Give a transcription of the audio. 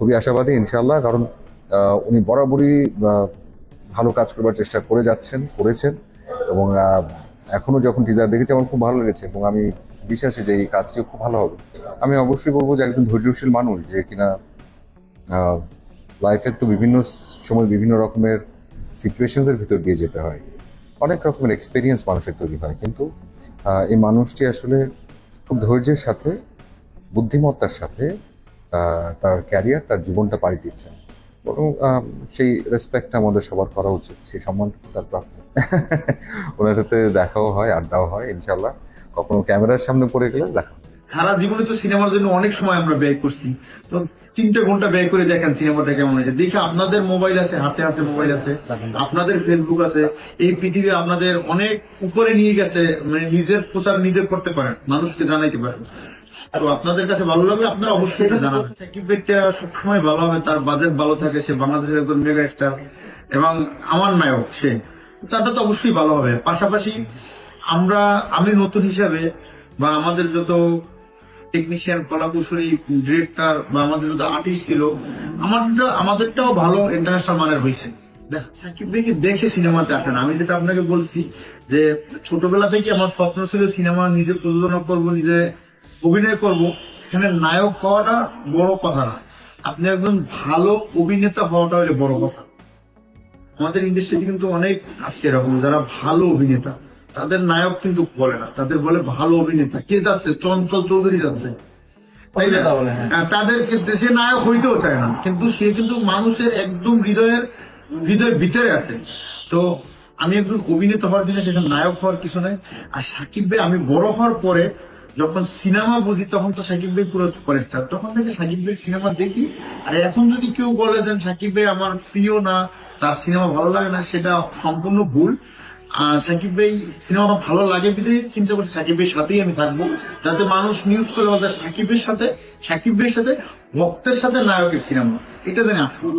খুবই আশাবাদী ইনশাআল্লাহ, কারণ উনি বরাবরই ভালো কাজ করবার চেষ্টা করেছেন এবং এখনো যখন টিজার দেখেছি আমার খুব ভালো লেগেছে এবং আমি বিশ্বাসী যে এই কাজটিও খুব ভালো হবে। আমি অবশ্যই বলবো যে একজন ধৈর্যশীল মানুষ, যে কিনা লাইফের তো বিভিন্ন সময় বিভিন্ন রকমের সিচুয়েশনসের ভিতর দিয়ে যেতে হয়, অনেক রকমের এক্সপিরিয়েন্স মানুষের তৈরি হয়, কিন্তু এই মানুষটি আসলে খুব ধৈর্যের সাথে বুদ্ধিমত্তার সাথে তার ক্যারিয়ার, তার জীবনটা পাড়ি দিচ্ছেন। বরং সেই রেসপেক্টটা আমাদের সবার করা উচিত, সেই সম্মানটা তার প্রাপ্য। ওনার সাথে দেখাও হয়, আড্ডাও হয়, ইনশাল্লাহ কখনো ক্যামেরার সামনে পড়ে গেলে দেখা। সারা জীবনে তো সিনেমার জন্য অনেক সময় আমরা ব্যয় করছি, তো 3 ঘন্টা ব্যয় করে দেখেন সিনেমাটা কেমন হয়েছে। দেখে আপনাদের মোবাইল আছে, হাতে আছে মোবাইল আছে, আপনাদের ফেসবুক আছে, এই পৃথিবী আপনাদের অনেক উপরে নিয়ে গেছে, মানে নিজের প্রচার নিজে করতে পারেন, মানুষকে জানাইতে পারেন। তো আপনাদের কাছে ভালো লাগবে, আপনারা অবশ্যই এটা জানাবেন। সাকিব ভাইটা সবসময় ভালো হবে, তার বাজেট ভালো থাকে, সে বাংলাদেশের একজন মেগা স্টার এবং আমার নায়ক, সে তারটা তো অবশ্যই ভালো হবে। পাশাপাশি আমি নতুন হিসাবে বা আমাদের যত টেকনিশিয়ান, কলাকুশলী, ডিরেক্টর বা আমাদের যত আর্টিস্ট ছিল, আমাদেরটাও ভালো ইন্টারন্যাশনাল মানের হয়েছে। সাকিব ভাইকে দেখে সিনেমাতে আসেন। আমি যেটা আপনাকে বলছি যে ছোটবেলা থেকে আমার স্বপ্ন ছিল সিনেমা নিজে প্রযোজনা করব, নিজে অভিনয় করব। এখানে নায়ক হওয়াটা বড় কথা না, আপনি একজন ভালো অভিনেতা হওয়াটা হলে বড় কথা। আমাদের ইন্ডাস্ট্রিতে কিন্তু অনেক আছে এরকম যারা ভালো অভিনেতা, তাদের নায়ক কিন্তু বলে না, তাদের বলে ভালো অভিনেতা। কে যাচ্ছে? চঞ্চল চৌধুরী যাচ্ছে, তাই না? তাদের ক্ষেত্রে সে নায়ক হইতেও চায় না, কিন্তু সে কিন্তু মানুষের একদম হৃদয়ের ভিতরে আছে। তো আমি একজন অভিনেতা হওয়ার জন্য সেখানে নায়ক হওয়ার কিছু নাই। আর সাকিব ভাই, আমি বড় হওয়ার পরে যখন সিনেমা বুঝি, তখন তো সাকিব ভাই পুরো সুপারস্টার, তখন থেকে সাকিব ভাই সিনেমা দেখি। আর এখন যদি কেউ বলে যে সাকিব ভাই আমার প্রিয় না, তার সিনেমা ভালো লাগে না, সেটা সম্পূর্ণ ভুল। সাকিব ভাই সিনেমা ভালো লাগে বিধে চিন্তা করছি সাকিব ভাইয়ের সাথেই আমি থাকবো, যাতে মানুষ নিউজ করে বলতে সাকিব ভাইয়ের সাথে ভক্তের সাথে নায়কের সিনেমা, এটা জানি আসুন।